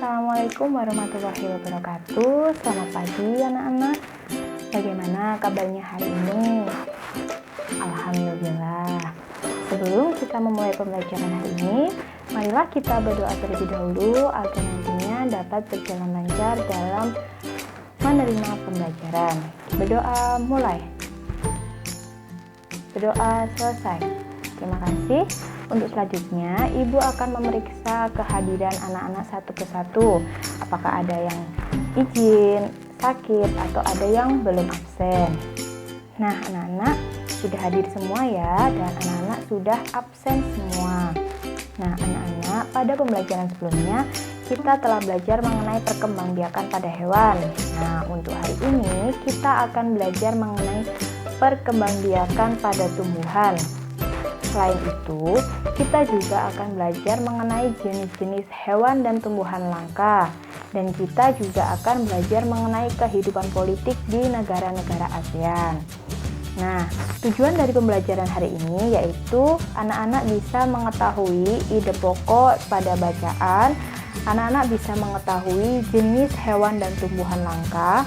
Assalamualaikum warahmatullahi wabarakatuh. Selamat pagi anak-anak. Bagaimana kabarnya hari ini? Alhamdulillah. Sebelum kita memulai pembelajaran hari ini, marilah kita berdoa terlebih dahulu agar nantinya dapat berjalan lancar dalam menerima pembelajaran. Berdoa mulai. Berdoa selesai. Terima kasih. Untuk selanjutnya, Ibu akan memeriksa kehadiran anak-anak satu persatu. Apakah ada yang izin, sakit, atau ada yang belum absen. Nah, anak-anak sudah hadir semua ya, dan anak-anak sudah absen semua. Nah, anak-anak, pada pembelajaran sebelumnya, kita telah belajar mengenai perkembangbiakan pada hewan. Nah, untuk hari ini, kita akan belajar mengenai perkembangbiakan pada tumbuhan. Selain itu, kita juga akan belajar mengenai jenis-jenis hewan dan tumbuhan langka. Dan kita juga akan belajar mengenai kehidupan politik di negara-negara ASEAN. Nah, tujuan dari pembelajaran hari ini yaitu anak-anak bisa mengetahui ide pokok pada bacaan, anak-anak bisa mengetahui jenis hewan dan tumbuhan langka,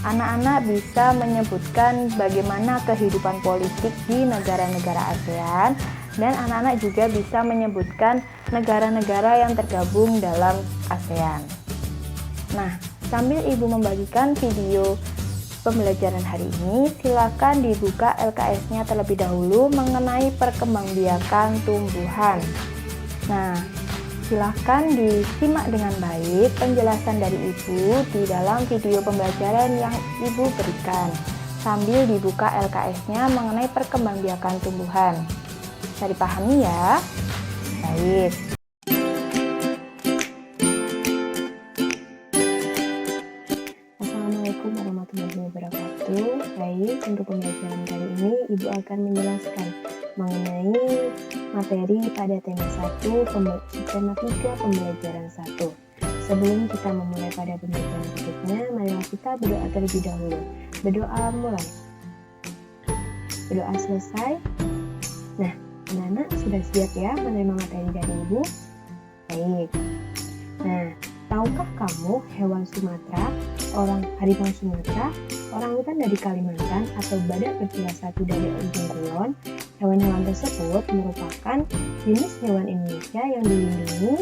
anak-anak bisa menyebutkan bagaimana kehidupan politik di negara-negara ASEAN, dan anak-anak juga bisa menyebutkan negara-negara yang tergabung dalam ASEAN. Nah, sambil Ibu membagikan video pembelajaran hari ini, silakan dibuka LKS-nya terlebih dahulu mengenai perkembangbiakan tumbuhan. Nah, silakan disimak dengan baik penjelasan dari Ibu di dalam video pembelajaran yang Ibu berikan, sambil dibuka LKS-nya mengenai perkembangbiakan tumbuhan. Bisa dipahami ya? Baik. Assalamualaikum warahmatullahi wabarakatuh. Baik, untuk pembelajaran kali ini Ibu akan menjelaskan mengenai materi pada tema 1, tema 3 pembelajaran 1. Sebelum kita memulai pada pembelajaran berikutnya, marilah kita berdoa terlebih dahulu. Berdoa mulai. Berdoa selesai. Nah, anak-anak sudah siap ya menerima materi dari Ibu? Baik. Nah, tahukah kamu hewan Sumatera, harimau Sumatera, orangutan dari Kalimantan, atau badak bercula satu dari ujung kulon? Hewan-hewan tersebut merupakan jenis hewan Indonesia yang dilindungi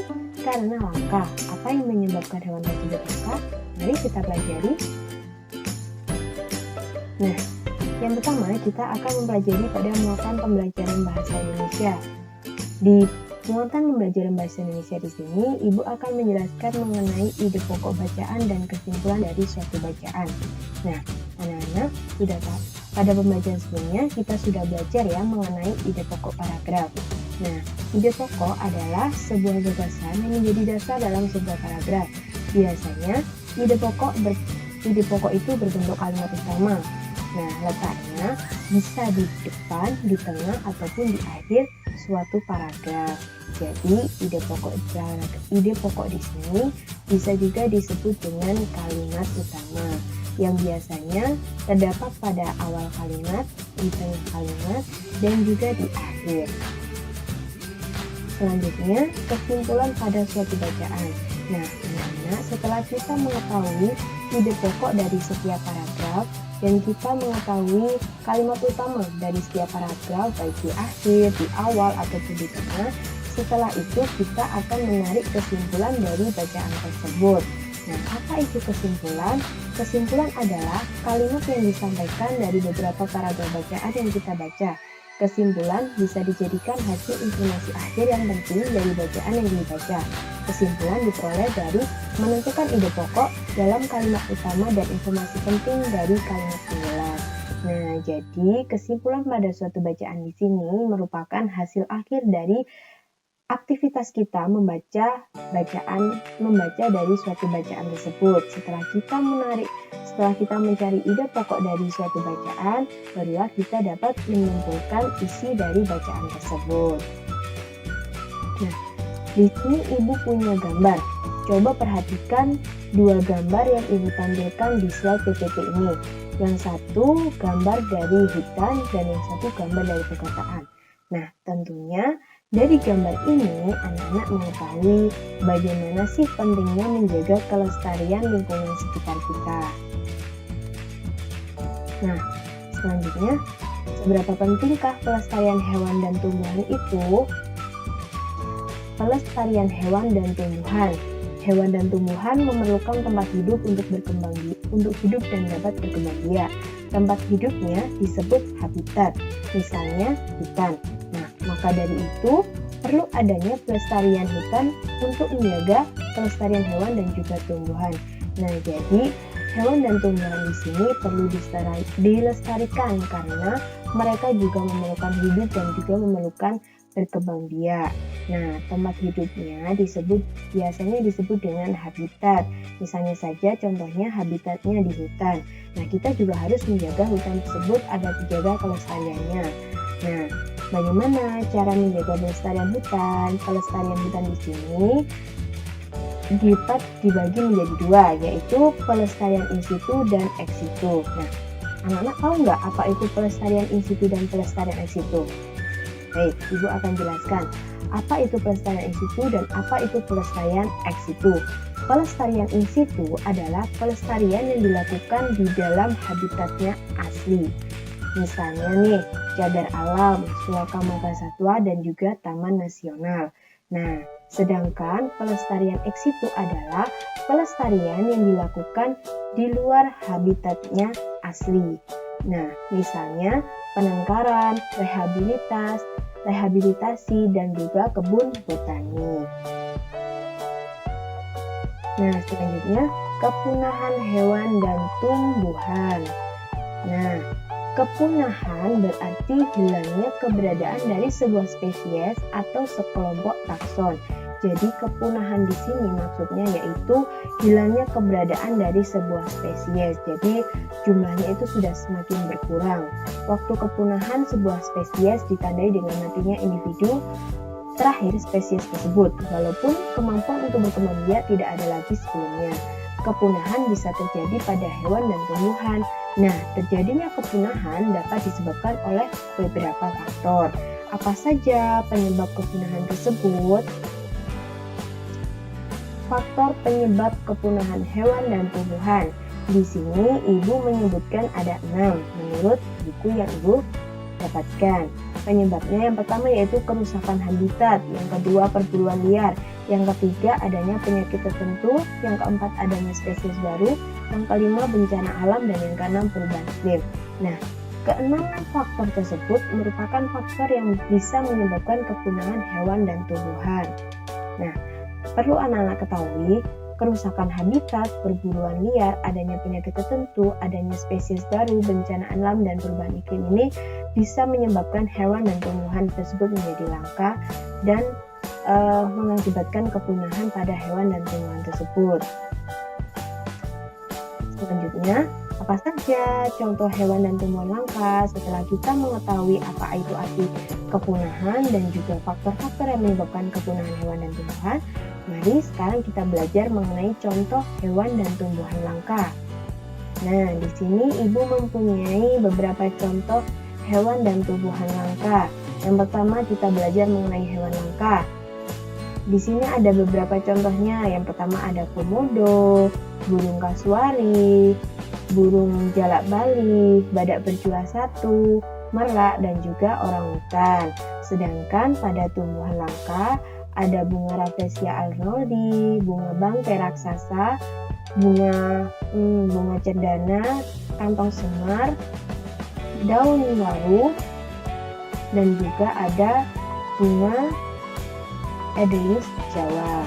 karena langka. Apa yang menyebabkan hewan tersebut langka? Mari kita pelajari. Nah, yang pertama kita akan mempelajari pada muatan pembelajaran bahasa Indonesia. Di muatan pembelajaran bahasa Indonesia di sini, Ibu akan menjelaskan mengenai ide pokok bacaan dan kesimpulan dari suatu bacaan. Nah, anak-anak sudah tahu. Pada pembelajaran sebelumnya kita sudah belajar ya mengenai ide pokok paragraf. Nah, ide pokok adalah sebuah gagasan yang menjadi dasar dalam sebuah paragraf. Biasanya ide pokok itu berbentuk kalimat utama. Nah, letaknya bisa di depan, di tengah, ataupun di akhir suatu paragraf. Jadi, ide pokok di sini bisa juga disebut dengan kalimat utama, yang biasanya terdapat pada awal kalimat, di tengah kalimat, dan juga di akhir. Selanjutnya, kesimpulan pada suatu bacaan. Nah, anak-anak, setelah kita mengetahui ide pokok dari setiap paragraf, dan kita mengetahui kalimat utama dari setiap paragraf, baik di akhir, di awal, ataupun di tengah. Setelah itu kita akan menarik kesimpulan dari bacaan tersebut. Nah, apa itu kesimpulan? Kesimpulan adalah kalimat yang disampaikan dari beberapa paragraf bacaan yang kita baca. Kesimpulan bisa dijadikan hasil informasi akhir yang penting dari bacaan yang dibaca. Kesimpulan diperoleh dari menentukan ide pokok dalam kalimat utama dan informasi penting dari kalimat penjelas. Nah, jadi kesimpulan pada suatu bacaan di sini merupakan hasil akhir dari aktivitas kita membaca dari suatu bacaan tersebut. Setelah kita mencari ide pokok dari suatu bacaan, barulah kita dapat menyimpulkan isi dari bacaan tersebut. Nah, di sini Ibu punya gambar. Coba perhatikan dua gambar yang Ibu tampilkan di slide PPT ini. Yang satu gambar dari hutan dan yang satu gambar dari perkotaan. Nah, tentunya Dari gambar ini, anak-anak mengetahui bagaimana sih pentingnya menjaga kelestarian lingkungan sekitar kita. Nah, selanjutnya, seberapa pentingkah pelestarian hewan dan tumbuhan itu? Pelestarian hewan dan tumbuhan. Hewan dan tumbuhan memerlukan tempat hidup untuk hidup dan dapat berkembang biak. Tempat hidupnya disebut habitat, misalnya hutan. Nah, maka dari itu perlu adanya pelestarian hutan untuk menjaga kelestarian hewan dan juga tumbuhan. Nah, jadi hewan dan tumbuhan di sini perlu dilestarikan karena mereka juga memerlukan hidup dan juga memerlukan berkembang biak. Nah, tempat hidupnya biasanya disebut dengan habitat. Misalnya saja contohnya habitatnya di hutan. Nah, kita juga harus menjaga hutan tersebut agar dijaga kelestariannya. Nah, bagaimana cara menjaga pelestarian hutan? Pelestarian hutan di sini dibagi menjadi dua, yaitu pelestarian in situ dan ex situ. Nah, anak-anak tahu nggak apa itu pelestarian in situ dan pelestarian ex situ? Baik, Ibu akan jelaskan apa itu pelestarian in situ dan apa itu pelestarian ex situ. Pelestarian in situ adalah pelestarian yang dilakukan di dalam habitatnya asli. Misalnya nih, cagar alam, suaka marga satwa, dan juga taman nasional. Nah, sedangkan pelestarian ex situ adalah pelestarian yang dilakukan di luar habitatnya asli. Nah, misalnya penangkaran, rehabilitasi, dan juga kebun botani. Nah, selanjutnya kepunahan hewan dan tumbuhan. Nah, kepunahan berarti hilangnya keberadaan dari sebuah spesies atau sekelompok takson. Jadi kepunahan di sini maksudnya yaitu hilangnya keberadaan dari sebuah spesies. Jadi jumlahnya itu sudah semakin berkurang. Waktu kepunahan sebuah spesies ditandai dengan matinya individu terakhir spesies tersebut, walaupun kemampuan untuk berkembang biak tidak ada lagi sebelumnya. Kepunahan bisa terjadi pada hewan dan tumbuhan. Nah, terjadinya kepunahan dapat disebabkan oleh beberapa faktor. Apa saja penyebab kepunahan tersebut? Faktor penyebab kepunahan hewan dan tumbuhan. Di sini Ibu menyebutkan ada 6 menurut buku yang Ibu dapatkan. Penyebabnya yang pertama yaitu kerusakan habitat, yang kedua perburuan liar, yang ketiga adanya penyakit tertentu, yang keempat adanya spesies baru, yang kelima bencana alam, dan yang keenam perubahan iklim. Nah, keenam faktor tersebut merupakan faktor yang bisa menyebabkan kepunahan hewan dan tumbuhan. Nah, perlu anak-anak ketahui, kerusakan habitat, perburuan liar, adanya penyakit tertentu, adanya spesies baru, bencana alam, dan perubahan iklim ini bisa menyebabkan hewan dan tumbuhan tersebut menjadi langka dan mengakibatkan kepunahan pada hewan dan tumbuhan tersebut. Selanjutnya, apa saja contoh hewan dan tumbuhan langka? Setelah kita mengetahui apa itu arti kepunahan dan juga faktor-faktor yang menyebabkan kepunahan hewan dan tumbuhan, mari sekarang kita belajar mengenai contoh hewan dan tumbuhan langka. Nah, di sini Ibu mempunyai beberapa contoh hewan dan tumbuhan langka. Yang pertama kita belajar mengenai hewan langka. Di sini ada beberapa contohnya. Yang pertama ada komodo, burung kasuari, burung jalak Bali, badak bercula satu, merak, dan juga orangutan. Sedangkan pada tumbuhan langka ada bunga Rafflesia arnoldi, bunga bangkai raksasa, bunga cendana, kantong semar, daun waru, dan juga ada bunga Edelweiss Jawa.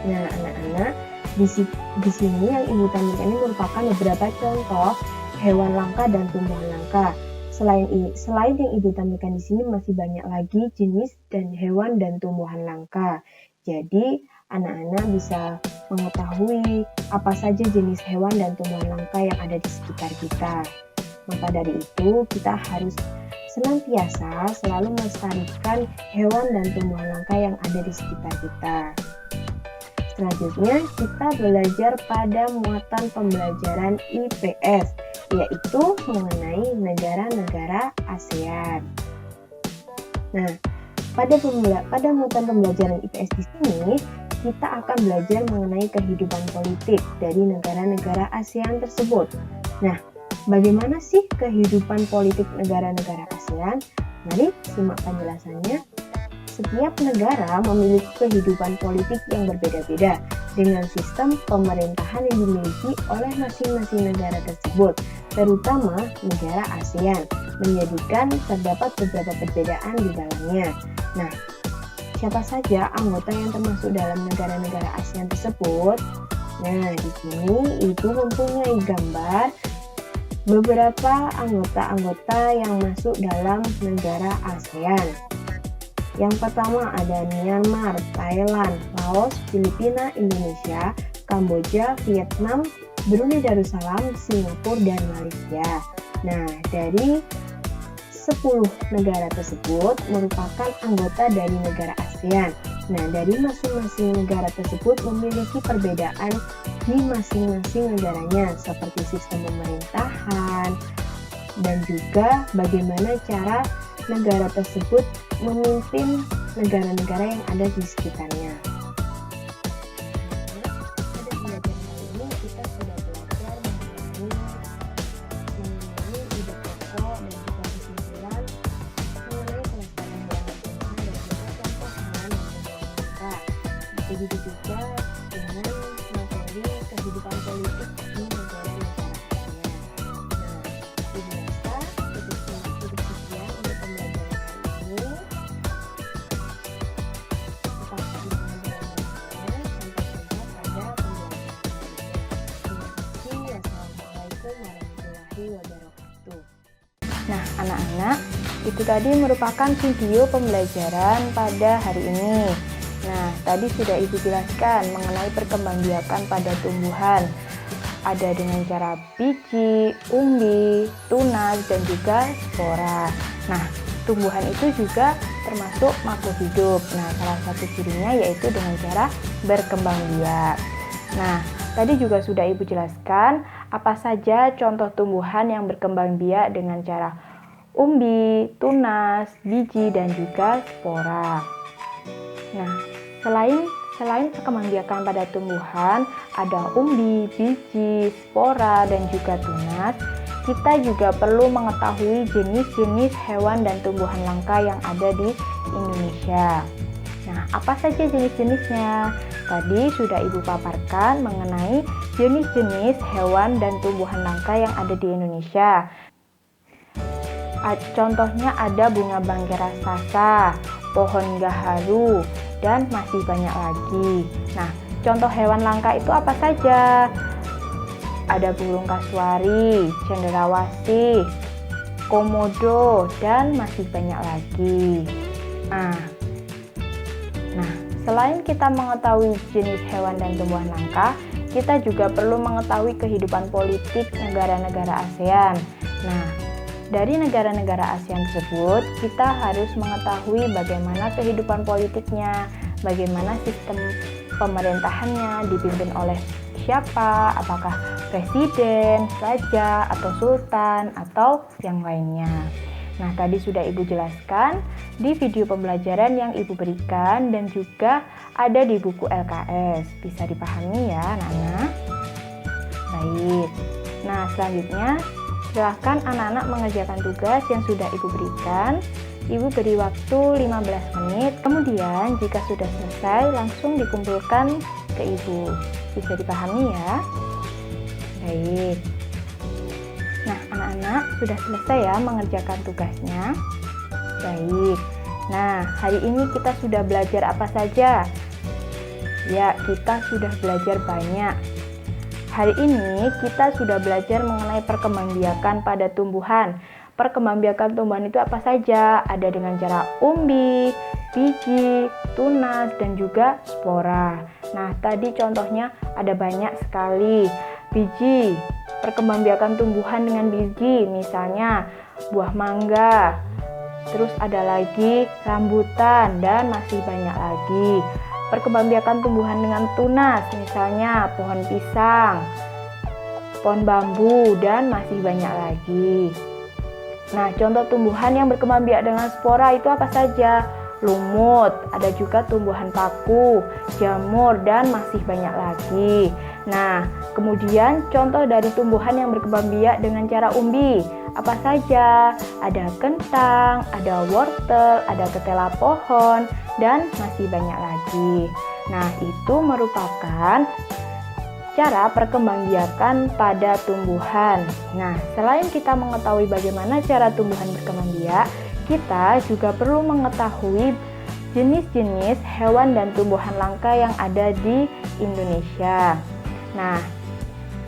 Nah, anak-anak, di sini yang Ibu tampilkan ini merupakan beberapa contoh hewan langka dan tumbuhan langka. Selain yang Ibu tampilkan di sini masih banyak lagi jenis dan hewan dan tumbuhan langka. Jadi, anak-anak bisa mengetahui apa saja jenis hewan dan tumbuhan langka yang ada di sekitar kita. Maka dari itu, kita harus senantiasa selalu melestarikan hewan dan tumbuhan langka yang ada di sekitar kita. Selanjutnya, kita belajar pada muatan pembelajaran IPS, yaitu mengenai negara-negara ASEAN. Nah, Pada muatan pembelajaran IPS di sini, kita akan belajar mengenai kehidupan politik dari negara-negara ASEAN tersebut. Nah, bagaimana sih kehidupan politik negara-negara ASEAN? Mari simak penjelasannya. Setiap negara memiliki kehidupan politik yang berbeda-beda dengan sistem pemerintahan yang dimiliki oleh masing-masing negara tersebut, terutama negara ASEAN, menjadikan terdapat beberapa perbedaan di dalamnya. Nah, siapa saja anggota yang termasuk dalam negara-negara ASEAN tersebut? Nah, di sini Ibu mempunyai gambar beberapa anggota-anggota yang masuk dalam negara ASEAN. Yang pertama ada Myanmar, Thailand, Laos, Filipina, Indonesia, Kamboja, Vietnam, Brunei Darussalam, Singapura, dan Malaysia. Nah, dari 10 negara tersebut merupakan anggota dari negara ASEAN. Nah, dari masing-masing negara tersebut memiliki perbedaan di masing-masing negaranya, seperti sistem pemerintahan dan juga bagaimana cara negara tersebut memimpin negara-negara yang ada di sekitarnya. Pada pembelajaran kali ini kita sudah belajar mengenai ide pokok dan juga kesimpulan mengenai pelestarian hewan dan juga contoh hewan yang kita. Begitu juga dengan materi kehidupan politik di negara-negara ASEAN. Nah, Ibu rasa cukup sekian untuk pembelajaran kali ini. Tetap semangat belajarnya. Sampai jumpa pada pembelajaran berikutnya. Terima kasih. Wassalamualaikum warahmatullahi wabarakatuh. Nah, anak-anak, itu tadi merupakan video pembelajaran pada hari ini. Nah, tadi sudah Ibu jelaskan mengenai perkembangbiakan pada tumbuhan. Ada dengan cara biji, umbi, tunas, dan juga spora. Nah, tumbuhan itu juga termasuk makhluk hidup. Nah, salah satu cirinya yaitu dengan cara berkembang biak. Nah, tadi juga sudah Ibu jelaskan apa saja contoh tumbuhan yang berkembang biak dengan cara umbi, tunas, biji, dan juga spora. Nah, selain perkembangbiakan pada tumbuhan, ada umbi, biji, spora, dan juga tunas. Kita juga perlu mengetahui jenis-jenis hewan dan tumbuhan langka yang ada di Indonesia. Nah, apa saja jenis-jenisnya? Tadi sudah Ibu paparkan mengenai jenis-jenis hewan dan tumbuhan langka yang ada di Indonesia. Contohnya ada bunga bangkai raksasa, pohon gaharu, dan masih banyak lagi. Nah, contoh hewan langka itu apa saja? Ada burung kasuari, cendrawasih, komodo, dan masih banyak lagi. Nah, selain kita mengetahui jenis hewan dan tumbuhan langka, kita juga perlu mengetahui kehidupan politik negara-negara ASEAN. Nah, dari negara-negara ASEAN tersebut, kita harus mengetahui bagaimana kehidupan politiknya, bagaimana sistem pemerintahannya, dipimpin oleh siapa, apakah presiden, raja, atau sultan, atau yang lainnya. Nah, tadi sudah Ibu jelaskan di video pembelajaran yang Ibu berikan dan juga ada di buku LKS. Bisa dipahami ya, anak-anak? Baik. Nah, selanjutnya silakan anak-anak mengerjakan tugas yang sudah Ibu berikan. Ibu beri waktu 15 menit. Kemudian jika sudah selesai langsung dikumpulkan ke Ibu. Bisa dipahami ya? Baik. Nah, anak-anak sudah selesai ya mengerjakan tugasnya. Baik. Nah, hari ini kita sudah belajar apa saja? Ya, kita sudah belajar banyak. Hari ini kita sudah belajar mengenai perkembangbiakan pada tumbuhan. Perkembangbiakan tumbuhan itu apa saja? Ada dengan cara umbi, biji, tunas, dan juga spora. Nah, tadi contohnya ada banyak sekali. Biji, perkembangbiakan tumbuhan dengan biji, misalnya buah mangga. Terus ada lagi rambutan dan masih banyak lagi. Perkembangbiakan tumbuhan dengan tunas, misalnya pohon pisang, pohon bambu, dan masih banyak lagi. Nah, contoh tumbuhan yang berkembang biak dengan spora itu apa saja? lumut, ada juga tumbuhan paku, jamur, dan masih banyak lagi. Nah, kemudian contoh dari tumbuhan yang berkembang biak dengan cara umbi. Apa saja? Ada kentang, ada wortel, ada ketela pohon, dan masih banyak lagi. Nah, itu merupakan cara perkembangbiakan pada tumbuhan. Nah, selain kita mengetahui bagaimana cara tumbuhan berkembang biak, kita juga perlu mengetahui jenis-jenis hewan dan tumbuhan langka yang ada di Indonesia. Nah,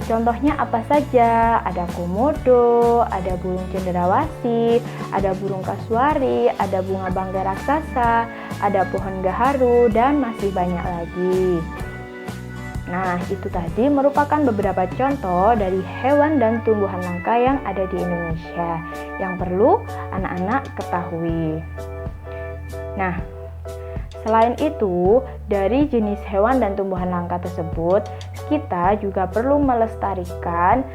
contohnya apa saja? Ada komodo, ada burung cenderawasih, ada burung kasuari, ada bunga bangkai raksasa, ada pohon gaharu, dan masih banyak lagi. Nah, itu tadi merupakan beberapa contoh dari hewan dan tumbuhan langka yang ada di Indonesia yang perlu anak-anak ketahui. Nah, selain itu, dari jenis hewan dan tumbuhan langka tersebut, kita juga perlu melestarikan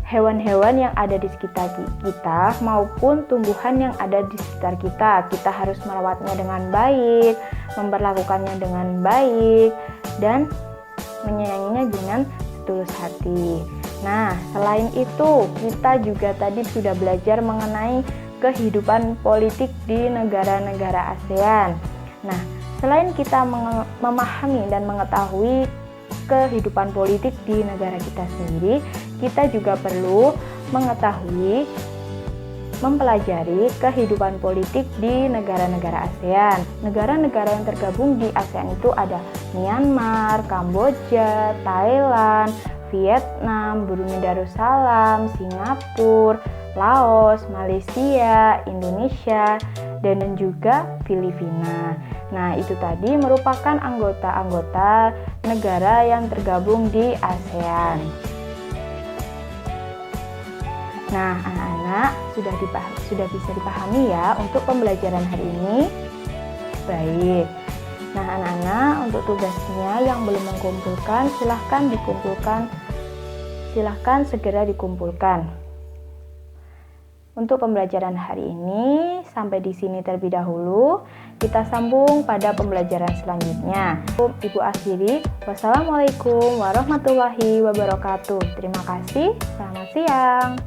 hewan-hewan yang ada di sekitar kita maupun tumbuhan yang ada di sekitar kita. Kita harus merawatnya dengan baik, memperlakukannya dengan baik, dan menyayanginya dengan setulus hati. Nah, selain itu, kita juga tadi sudah belajar mengenai kehidupan politik di negara-negara ASEAN. Nah, selain kita memahami dan mengetahui kehidupan politik di negara kita sendiri, kita juga perlu mengetahui, mempelajari kehidupan politik di negara-negara ASEAN. Negara-negara yang tergabung di ASEAN itu ada Myanmar, Kamboja, Thailand, Vietnam, Brunei Darussalam, Singapura, Laos, Malaysia, Indonesia, dan juga Filipina. Nah, itu tadi merupakan anggota-anggota negara yang tergabung di ASEAN. Nah, anak-anak sudah bisa dipahami ya untuk pembelajaran hari ini. Baik. Nah, anak-anak, untuk tugasnya yang belum mengumpulkan, silahkan segera dikumpulkan. Untuk pembelajaran hari ini sampai di sini terlebih dahulu. Kita sambung pada pembelajaran selanjutnya. Ibu akhiri, wassalamualaikum warahmatullahi wabarakatuh. Terima kasih. Selamat siang.